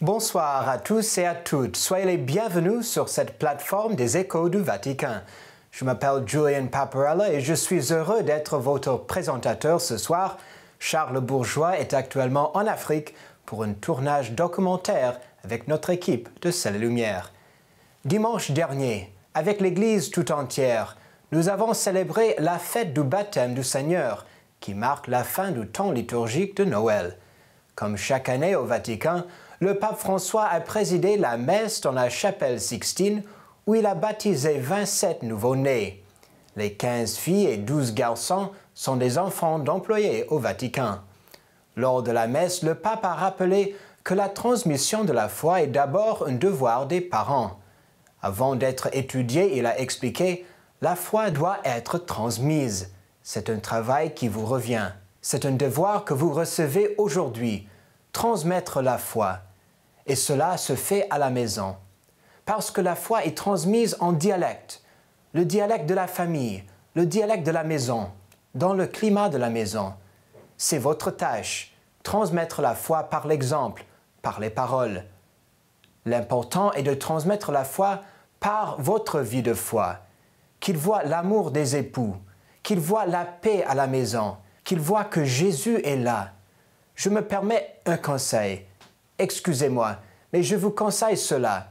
Bonsoir à tous et à toutes. Soyez les bienvenus sur cette plateforme des Échos du Vatican. Je m'appelle Julian Paparella et je suis heureux d'être votre présentateur ce soir. Charles Bourgeois est actuellement en Afrique pour un tournage documentaire avec notre équipe de Ciel et Lumière. Dimanche dernier, avec l'Église tout entière, nous avons célébré la fête du baptême du Seigneur, qui marque la fin du temps liturgique de Noël. Comme chaque année au Vatican, le pape François a présidé la messe dans la chapelle Sixtine où il a baptisé 27 nouveau-nés. Les 15 filles et 12 garçons sont des enfants d'employés au Vatican. Lors de la messe, le pape a rappelé que la transmission de la foi est d'abord un devoir des parents. Avant d'être étudiée, il a expliqué « La foi doit être transmise. C'est un travail qui vous revient. C'est un devoir que vous recevez aujourd'hui. Transmettre la foi. Et cela se fait à la maison. Parce que la foi est transmise en dialecte. Le dialecte de la famille, le dialecte de la maison, dans le climat de la maison. C'est votre tâche. Transmettre la foi par l'exemple, par les paroles. L'important est de transmettre la foi par votre vie de foi. Qu'ils voient l'amour des époux, qu'ils voient la paix à la maison, qu'ils voient que Jésus est là. Je me permets un conseil. Excusez-moi, mais je vous conseille cela.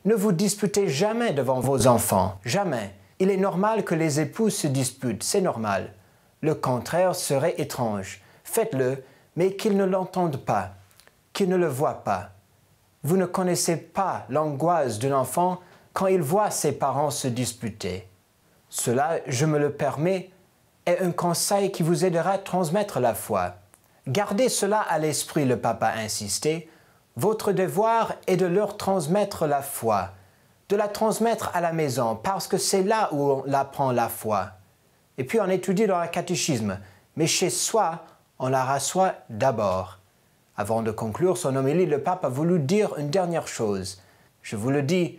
Ne vous disputez jamais devant vos enfants, jamais. Il est normal que les époux se disputent, c'est normal. Le contraire serait étrange. Faites-le, mais qu'ils ne l'entendent pas, qu'ils ne le voient pas. Vous ne connaissez pas l'angoisse d'un enfant quand il voit ses parents se disputer. Cela, je me le permets, est un conseil qui vous aidera à transmettre la foi. Gardez cela à l'esprit, le pape a insisté. Votre devoir est de leur transmettre la foi, de la transmettre à la maison, parce que c'est là où on apprend la foi. Et puis on étudie dans le catéchisme, mais chez soi, on la reçoit d'abord. Avant de conclure son homélie, le pape a voulu dire une dernière chose. Je vous le dis,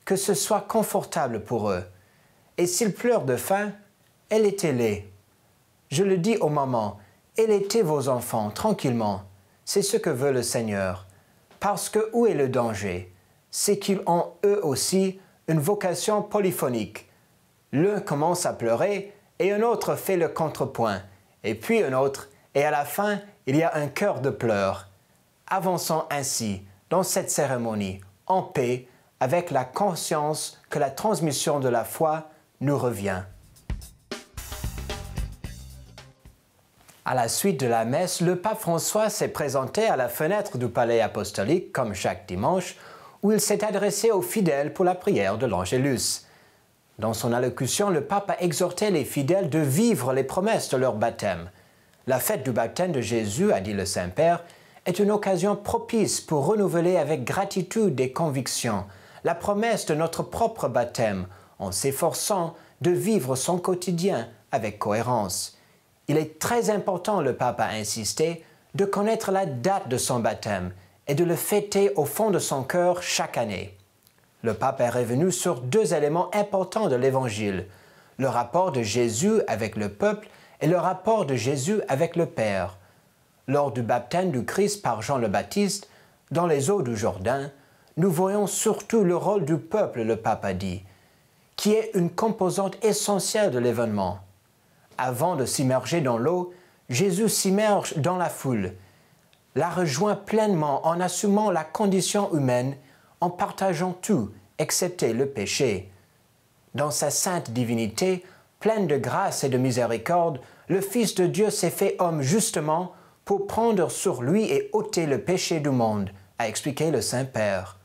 que ce soit confortable pour eux. Et s'ils pleurent de faim, allaitez-les. Je le dis aux mamans, allaitez vos enfants tranquillement. C'est ce que veut le Seigneur. Parce que où est le danger? C'est qu'ils ont eux aussi une vocation polyphonique. L'un commence à pleurer et un autre fait le contrepoint, et puis un autre, et à la fin, il y a un chœur de pleurs. Avançons ainsi dans cette cérémonie, en paix, avec la conscience que la transmission de la foi nous revient. À la suite de la messe, le pape François s'est présenté à la fenêtre du palais apostolique, comme chaque dimanche, où il s'est adressé aux fidèles pour la prière de l'Angélus. Dans son allocution, le pape a exhorté les fidèles de vivre les promesses de leur baptême. La fête du baptême de Jésus, a dit le Saint-Père, est une occasion propice pour renouveler avec gratitude des convictions, la promesse de notre propre baptême, en s'efforçant de vivre son quotidien avec cohérence. Il est très important, le pape a insisté, de connaître la date de son baptême et de le fêter au fond de son cœur chaque année. Le pape est revenu sur deux éléments importants de l'Évangile, le rapport de Jésus avec le peuple et le rapport de Jésus avec le Père. Lors du baptême du Christ par Jean le Baptiste, dans les eaux du Jourdain, nous voyons surtout le rôle du peuple, le pape a dit, qui est une composante essentielle de l'événement. Avant de s'immerger dans l'eau, Jésus s'immerge dans la foule, la rejoint pleinement en assumant la condition humaine, en partageant tout, excepté le péché. Dans sa sainte divinité, pleine de grâce et de miséricorde, le Fils de Dieu s'est fait homme justement pour prendre sur lui et ôter le péché du monde, a expliqué le Saint-Père.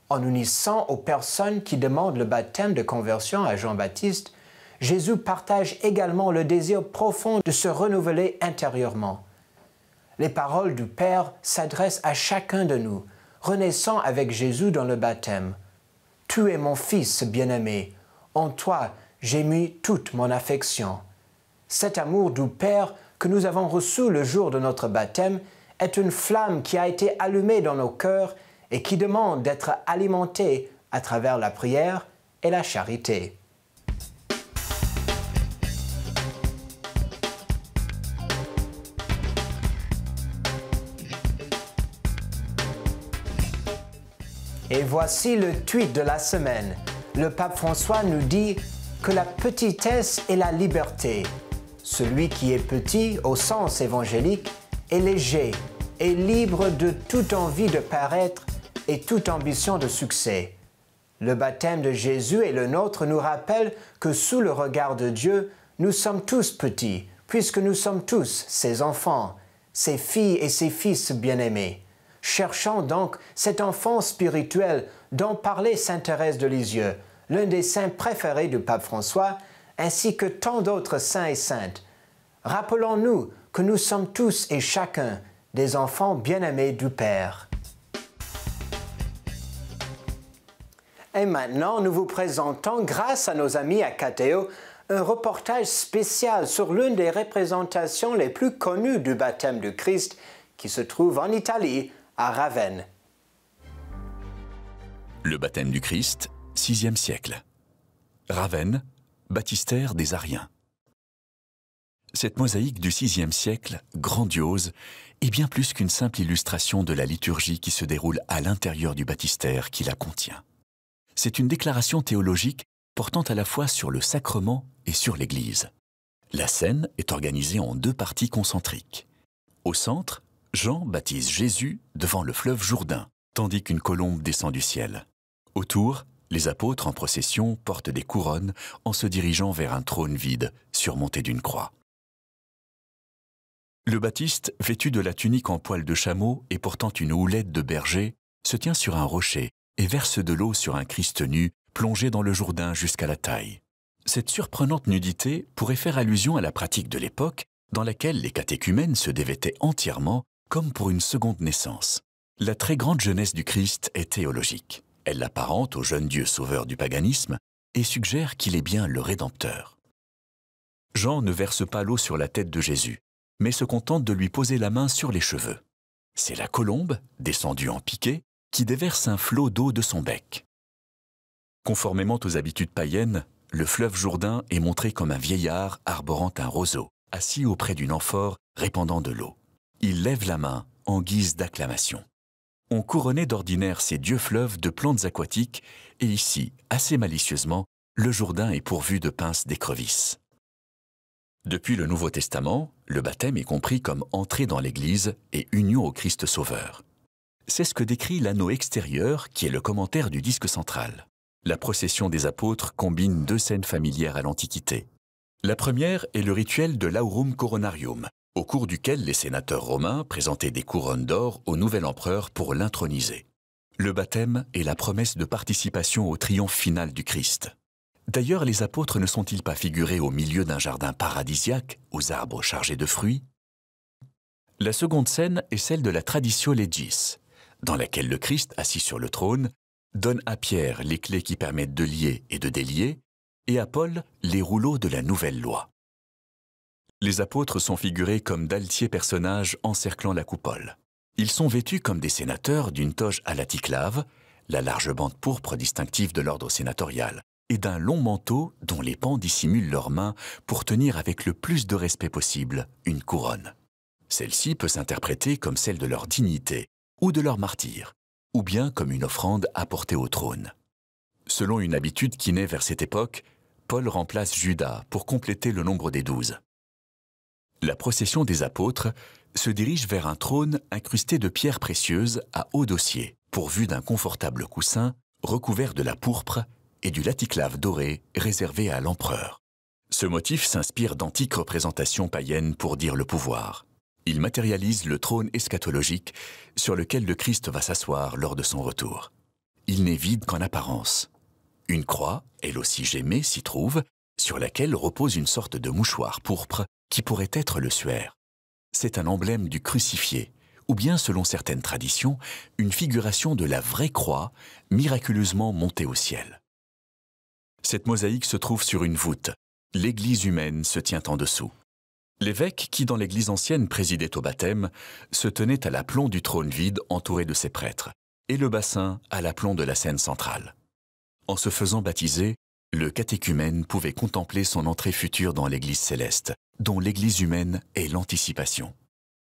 En unissant aux personnes qui demandent le baptême de conversion à Jean-Baptiste, Jésus partage également le désir profond de se renouveler intérieurement. Les paroles du Père s'adressent à chacun de nous, renaissant avec Jésus dans le baptême. « Tu es mon Fils bien-aimé, en toi j'ai mis toute mon affection. » Cet amour du Père que nous avons reçu le jour de notre baptême est une flamme qui a été allumée dans nos cœurs et qui demande d'être alimentée à travers la prière et la charité. Et voici le tweet de la semaine. Le pape François nous dit que la petitesse est la liberté. Celui qui est petit, au sens évangélique, est léger et libre de toute envie de paraître et toute ambition de succès. Le baptême de Jésus et le nôtre nous rappellent que sous le regard de Dieu, nous sommes tous petits, puisque nous sommes tous ses enfants, ses filles et ses fils bien-aimés. Cherchons donc cet enfant spirituel dont parlait saint Thérèse de Lisieux, l'un des saints préférés du pape François, ainsi que tant d'autres saints et saintes. Rappelons-nous que nous sommes tous et chacun des enfants bien-aimés du Père. Et maintenant, nous vous présentons, grâce à nos amis à Catéo, un reportage spécial sur l'une des représentations les plus connues du baptême du Christ, qui se trouve en Italie, à Ravenne. Le baptême du Christ, VIe siècle. Ravenne, baptistère des Ariens. Cette mosaïque du VIe siècle, grandiose, est bien plus qu'une simple illustration de la liturgie qui se déroule à l'intérieur du baptistère qui la contient. C'est une déclaration théologique portant à la fois sur le sacrement et sur l'Église. La scène est organisée en deux parties concentriques. Au centre, Jean baptise Jésus devant le fleuve Jourdain, tandis qu'une colombe descend du ciel. Autour, les apôtres en procession portent des couronnes en se dirigeant vers un trône vide surmonté d'une croix. Le Baptiste, vêtu de la tunique en poil de chameau et portant une houlette de berger, se tient sur un rocher et verse de l'eau sur un Christ nu plongé dans le Jourdain jusqu'à la taille. Cette surprenante nudité pourrait faire allusion à la pratique de l'époque dans laquelle les catéchumènes se dévêtaient entièrement comme pour une seconde naissance. La très grande jeunesse du Christ est théologique. Elle l'apparente au jeune Dieu sauveur du paganisme et suggère qu'il est bien le Rédempteur. Jean ne verse pas l'eau sur la tête de Jésus, mais se contente de lui poser la main sur les cheveux. C'est la colombe, descendue en piqué, qui déverse un flot d'eau de son bec. Conformément aux habitudes païennes, le fleuve Jourdain est montré comme un vieillard arborant un roseau, assis auprès d'une amphore répandant de l'eau. Il lève la main en guise d'acclamation. On couronnait d'ordinaire ces dieux fleuves de plantes aquatiques et ici, assez malicieusement, le Jourdain est pourvu de pinces d'écrevisses. Depuis le Nouveau Testament, le baptême est compris comme entrée dans l'Église et union au Christ Sauveur. C'est ce que décrit l'anneau extérieur qui est le commentaire du disque central. La procession des apôtres combine deux scènes familières à l'Antiquité. La première est le rituel de l'aurum coronarium, au cours duquel les sénateurs romains présentaient des couronnes d'or au nouvel empereur pour l'introniser. Le baptême est la promesse de participation au triomphe final du Christ. D'ailleurs, les apôtres ne sont-ils pas figurés au milieu d'un jardin paradisiaque, aux arbres chargés de fruits? La seconde scène est celle de la Traditio Legis, dans laquelle le Christ, assis sur le trône, donne à Pierre les clés qui permettent de lier et de délier, et à Paul les rouleaux de la nouvelle loi. Les apôtres sont figurés comme d'altiers personnages encerclant la coupole. Ils sont vêtus comme des sénateurs d'une toge à laticlave, la large bande pourpre distinctive de l'ordre sénatorial, et d'un long manteau dont les pans dissimulent leurs mains pour tenir avec le plus de respect possible une couronne. Celle-ci peut s'interpréter comme celle de leur dignité ou de leur martyre, ou bien comme une offrande apportée au trône. Selon une habitude qui naît vers cette époque, Paul remplace Judas pour compléter le nombre des 12. La procession des apôtres se dirige vers un trône incrusté de pierres précieuses à haut dossier, pourvu d'un confortable coussin recouvert de la pourpre et du laticlave doré réservé à l'empereur. Ce motif s'inspire d'antiques représentations païennes pour dire le pouvoir. Il matérialise le trône eschatologique sur lequel le Christ va s'asseoir lors de son retour. Il n'est vide qu'en apparence. Une croix, elle aussi gémée, s'y trouve, sur laquelle repose une sorte de mouchoir pourpre qui pourrait être le suaire. C'est un emblème du crucifié, ou bien, selon certaines traditions, une figuration de la vraie croix miraculeusement montée au ciel. Cette mosaïque se trouve sur une voûte. L'église humaine se tient en dessous. L'évêque, qui dans l'église ancienne présidait au baptême, se tenait à l'aplomb du trône vide entouré de ses prêtres, et le bassin à l'aplomb de la scène centrale. En se faisant baptiser, le catéchumène pouvait contempler son entrée future dans l'église céleste, dont l'église humaine est l'anticipation.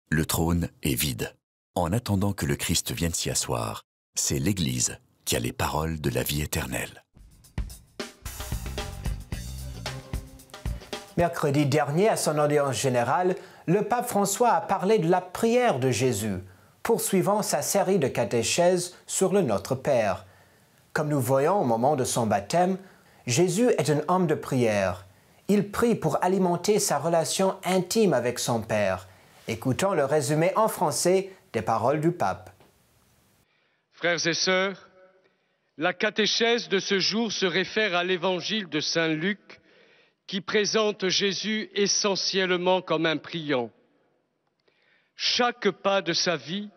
Le trône est vide. En attendant que le Christ vienne s'y asseoir, c'est l'église qui a les paroles de la vie éternelle. Mercredi dernier, à son audience générale, le pape François a parlé de la prière de Jésus, poursuivant sa série de catéchèses sur le Notre Père. Comme nous voyons au moment de son baptême, Jésus est un homme de prière. Il prie pour alimenter sa relation intime avec son Père. Écoutons le résumé en français des paroles du pape. Frères et sœurs, la catéchèse de ce jour se réfère à l'évangile de Saint Luc qui présente Jésus essentiellement comme un priant. Chaque pas de sa vie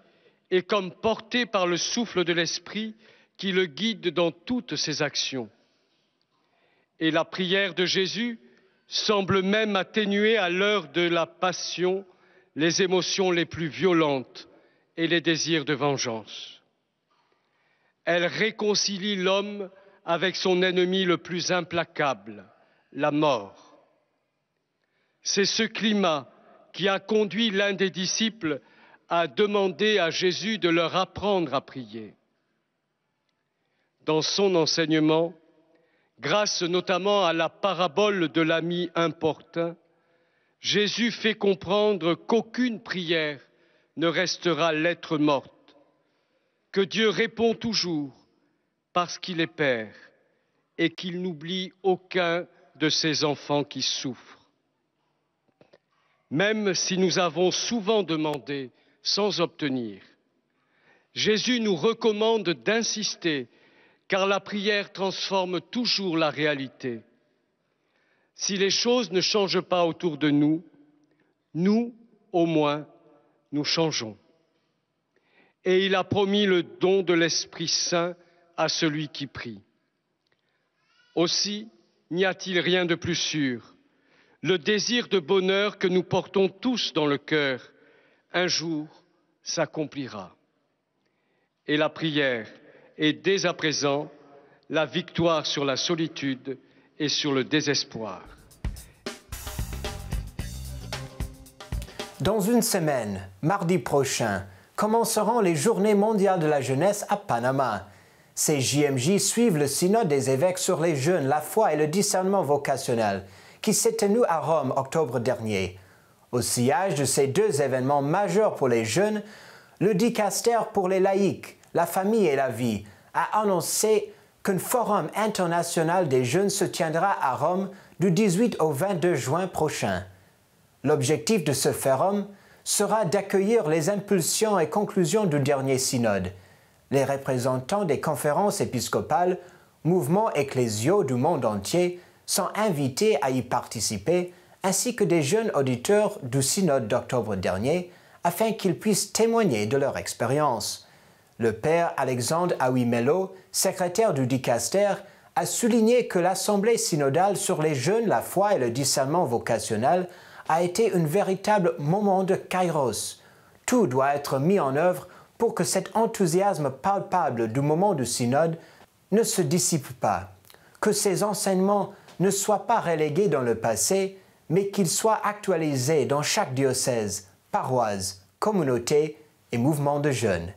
est comme porté par le souffle de l'Esprit qui le guide dans toutes ses actions. Et la prière de Jésus semble même atténuer à l'heure de la passion les émotions les plus violentes et les désirs de vengeance. Elle réconcilie l'homme avec son ennemi le plus implacable, la mort. C'est ce climat qui a conduit l'un des disciples à demander à Jésus de leur apprendre à prier. Dans son enseignement, grâce notamment à la parabole de l'ami importun, Jésus fait comprendre qu'aucune prière ne restera lettre morte, que Dieu répond toujours parce qu'il est Père et qu'il n'oublie aucun de ses enfants qui souffrent. Même si nous avons souvent demandé sans obtenir, Jésus nous recommande d'insister car la prière transforme toujours la réalité. Si les choses ne changent pas autour de nous, nous, au moins, nous changeons. Et il a promis le don de l'Esprit Saint à celui qui prie. Aussi, n'y a-t-il rien de plus sûr? Le désir de bonheur que nous portons tous dans le cœur, un jour, s'accomplira. Et la prière est dès à présent la victoire sur la solitude et sur le désespoir. Dans une semaine, mardi prochain, commenceront les Journées mondiales de la jeunesse à Panama. Ces JMJ suivent le synode des évêques sur les jeunes, la foi et le discernement vocationnel, qui s'est tenu à Rome octobre dernier. Au sillage de ces deux événements majeurs pour les jeunes, le dicaster pour les laïcs, la famille et la vie a annoncé qu'un forum international des jeunes se tiendra à Rome du 18 au 22 juin prochain. L'objectif de ce forum sera d'accueillir les impulsions et conclusions du dernier synode. Les représentants des conférences épiscopales, mouvements ecclésiaux du monde entier sont invités à y participer, ainsi que des jeunes auditeurs du synode d'octobre dernier, afin qu'ils puissent témoigner de leur expérience. Le père Alexandre Awimelo, secrétaire du dicaster, a souligné que l'Assemblée synodale sur les jeunes, la foi et le discernement vocationnel a été un véritable moment de kairos. Tout doit être mis en œuvre pour que cet enthousiasme palpable du moment du synode ne se dissipe pas, que ces enseignements ne soient pas relégués dans le passé, mais qu'ils soient actualisés dans chaque diocèse, paroisse, communauté et mouvement de jeunes.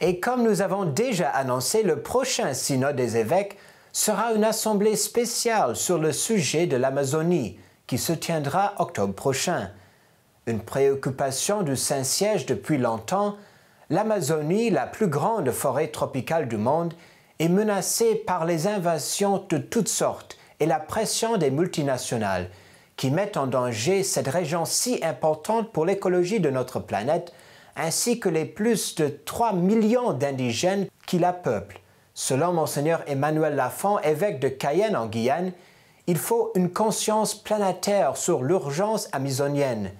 Et comme nous avons déjà annoncé, le prochain synode des évêques sera une assemblée spéciale sur le sujet de l'Amazonie qui se tiendra octobre prochain. Une préoccupation du Saint-Siège depuis longtemps, l'Amazonie, la plus grande forêt tropicale du monde, est menacée par les invasions de toutes sortes et la pression des multinationales qui mettent en danger cette région si importante pour l'écologie de notre planète, ainsi que les plus de 3 millions d'indigènes qui la peuplent. Selon Monseigneur Emmanuel Lafont, évêque de Cayenne en Guyane, il faut une conscience planétaire sur l'urgence amazonienne.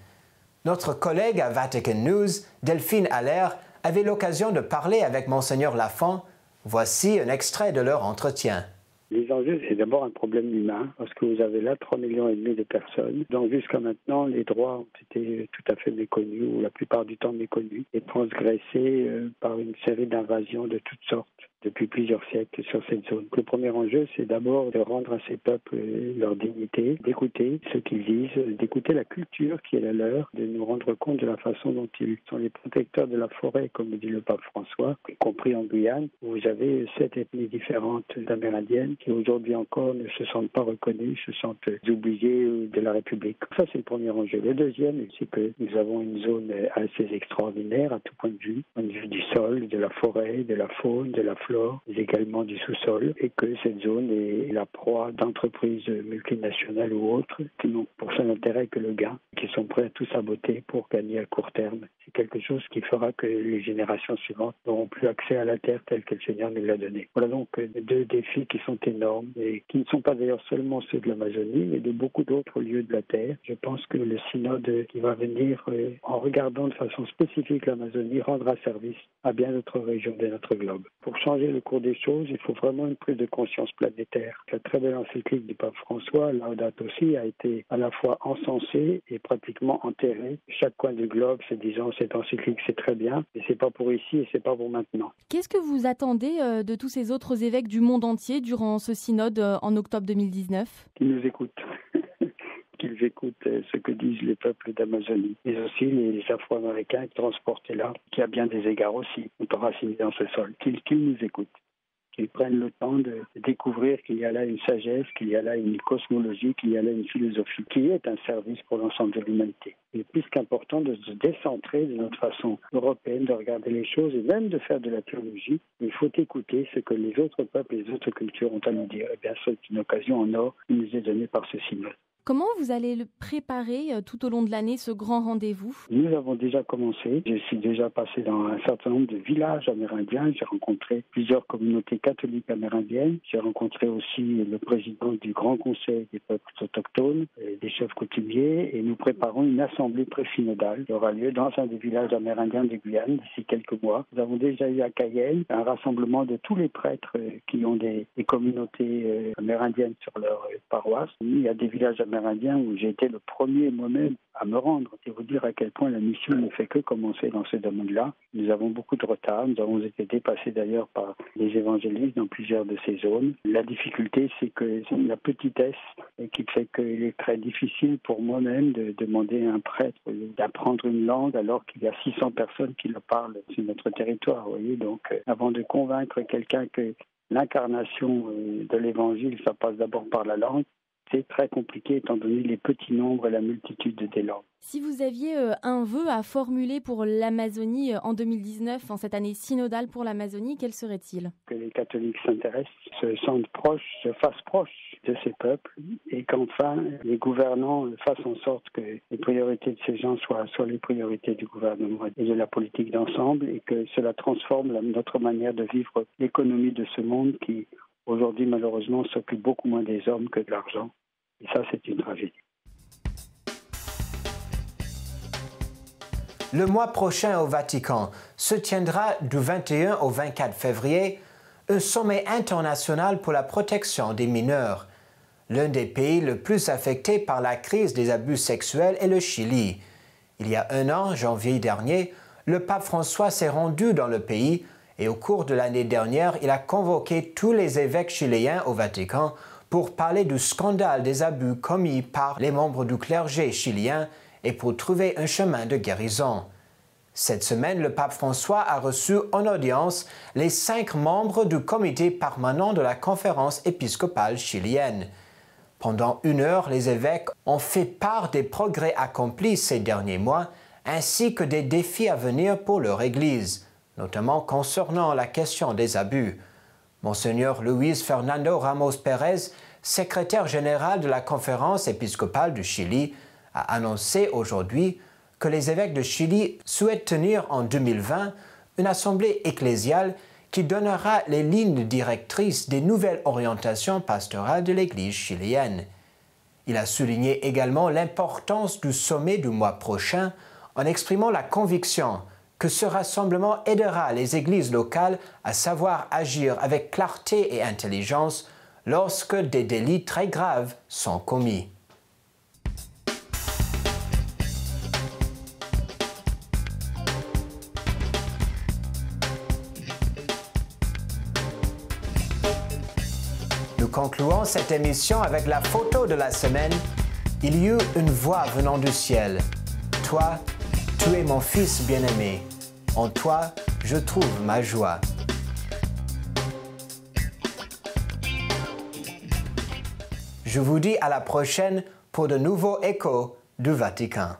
Notre collègue à Vatican News, Delphine Allaire, avait l'occasion de parler avec Monseigneur Lafont. Voici un extrait de leur entretien. Les enjeux, c'est d'abord un problème humain, parce que vous avez là 3,5 millions de personnes. Donc jusqu'à maintenant, les droits ont été tout à fait méconnus, ou la plupart du temps méconnus, et transgressés par une série d'invasions de toutes sortes depuis plusieurs siècles sur cette zone. Le premier enjeu, c'est d'abord de rendre à ces peuples leur dignité, d'écouter ce qu'ils disent, d'écouter la culture qui est la leur, de nous rendre compte de la façon dont ils sont les protecteurs de la forêt, comme dit le pape François, y compris en Guyane, où vous avez 7 ethnies différentes d'Amérindiennes qui aujourd'hui encore ne se sentent pas reconnues, se sentent oubliées de la République. Ça, c'est le premier enjeu. Le deuxième, c'est que nous avons une zone assez extraordinaire à tout point de vue du sol, de la forêt, de la faune, de la flore, mais également du sous-sol, et que cette zone est la proie d'entreprises multinationales ou autres qui n'ont pour seul intérêt que le gain, qui sont prêts à tout saboter pour gagner à court terme. C'est quelque chose qui fera que les générations suivantes n'auront plus accès à la terre telle que le Seigneur nous l'a donnée. Voilà donc deux défis qui sont énormes et qui ne sont pas d'ailleurs seulement ceux de l'Amazonie, mais de beaucoup d'autres lieux de la terre. Je pense que le synode qui va venir, en regardant de façon spécifique l'Amazonie, rendra service à bien d'autres régions de notre globe. Pour changer le cours des choses, il faut vraiment une prise de conscience planétaire. La très belle encyclique du pape François, Laudato Si, a été à la fois encensée et pratiquement enterrée. Chaque coin du globe se disant cette encyclique c'est très bien, mais c'est pas pour ici et c'est pas pour maintenant. Qu'est-ce que vous attendez de tous ces autres évêques du monde entier durant ce synode en octobre 2019 ? Qu'ils nous écoutent. Qu'ils écoutent ce que disent les peuples d'Amazonie, mais aussi les Afro-Américains transportés là, qui à bien des égards aussi ont enraciné dans ce sol. Qu'ils nous écoutent, qu'ils prennent le temps de découvrir qu'il y a là une sagesse, qu'il y a là une cosmologie, qu'il y a là une philosophie qui est un service pour l'ensemble de l'humanité. Il est plus qu'important de se décentrer de notre façon européenne de regarder les choses et même de faire de la théologie. Il faut écouter ce que les autres peuples et les autres cultures ont à nous dire. Et bien, c'est une occasion en or qui nous est donnée par ce synode. Comment vous allez le préparer tout au long de l'année, ce grand rendez-vous ? Nous avons déjà commencé. Je suis déjà passé dans un certain nombre de villages amérindiens. J'ai rencontré plusieurs communautés catholiques amérindiennes. J'ai rencontré aussi le président du Grand Conseil des peuples autochtones, des chefs coutumiers. Et nous préparons une assemblée pré-synodale qui aura lieu dans un des villages amérindiens de Guyane d'ici quelques mois. Nous avons déjà eu à Cayenne un rassemblement de tous les prêtres qui ont des communautés amérindiennes sur leur paroisse. Il y a des villages amérindiens où j'ai été le premier moi-même à me rendre. C'est vous dire à quel point la mission ne fait que commencer dans ce domaine-là. Nous avons beaucoup de retard. Nous avons été dépassés d'ailleurs par les évangélistes dans plusieurs de ces zones. La difficulté, c'est que c'est la petitesse qui fait qu'il est très difficile pour moi-même de demander à un prêtre d'apprendre une langue alors qu'il y a 600 personnes qui le parlent sur notre territoire. Vous voyez, donc avant de convaincre quelqu'un que l'incarnation de l'évangile, ça passe d'abord par la langue, c'est très compliqué étant donné les petits nombres et la multitude des langues. Si vous aviez un vœu à formuler pour l'Amazonie en 2019, en cette année synodale pour l'Amazonie, quel serait-il ? Que les catholiques s'intéressent, se sentent proches, se fassent proches de ces peuples et qu'enfin les gouvernants fassent en sorte que les priorités de ces gens soient les priorités du gouvernement et de la politique d'ensemble et que cela transforme notre manière de vivre l'économie de ce monde qui aujourd'hui malheureusement s'occupe beaucoup moins des hommes que de l'argent. Et ça, c'est une tragédie. Le mois prochain au Vatican se tiendra du 21 au 24 février un sommet international pour la protection des mineurs. L'un des pays le plus affectés par la crise des abus sexuels est le Chili. Il y a un an, janvier dernier, le pape François s'est rendu dans le pays et au cours de l'année dernière, il a convoqué tous les évêques chiléens au Vatican pour parler du scandale des abus commis par les membres du clergé chilien et pour trouver un chemin de guérison. Cette semaine, le pape François a reçu en audience les 5 membres du comité permanent de la conférence épiscopale chilienne. Pendant 1 heure, les évêques ont fait part des progrès accomplis ces derniers mois ainsi que des défis à venir pour leur Église, notamment concernant la question des abus. Monseigneur Luis Fernando Ramos Pérez, secrétaire général de la conférence épiscopale du Chili, a annoncé aujourd'hui que les évêques de Chili souhaitent tenir en 2020 une assemblée ecclésiale qui donnera les lignes directrices des nouvelles orientations pastorales de l'Église chilienne. Il a souligné également l'importance du sommet du mois prochain en exprimant la conviction que ce rassemblement aidera les églises locales à savoir agir avec clarté et intelligence lorsque des délits très graves sont commis. Nous concluons cette émission avec la photo de la semaine. Il y eut une voix venant du ciel. Toi, tu es mon fils bien-aimé. En toi, je trouve ma joie. Je vous dis à la prochaine pour de nouveaux échos du Vatican.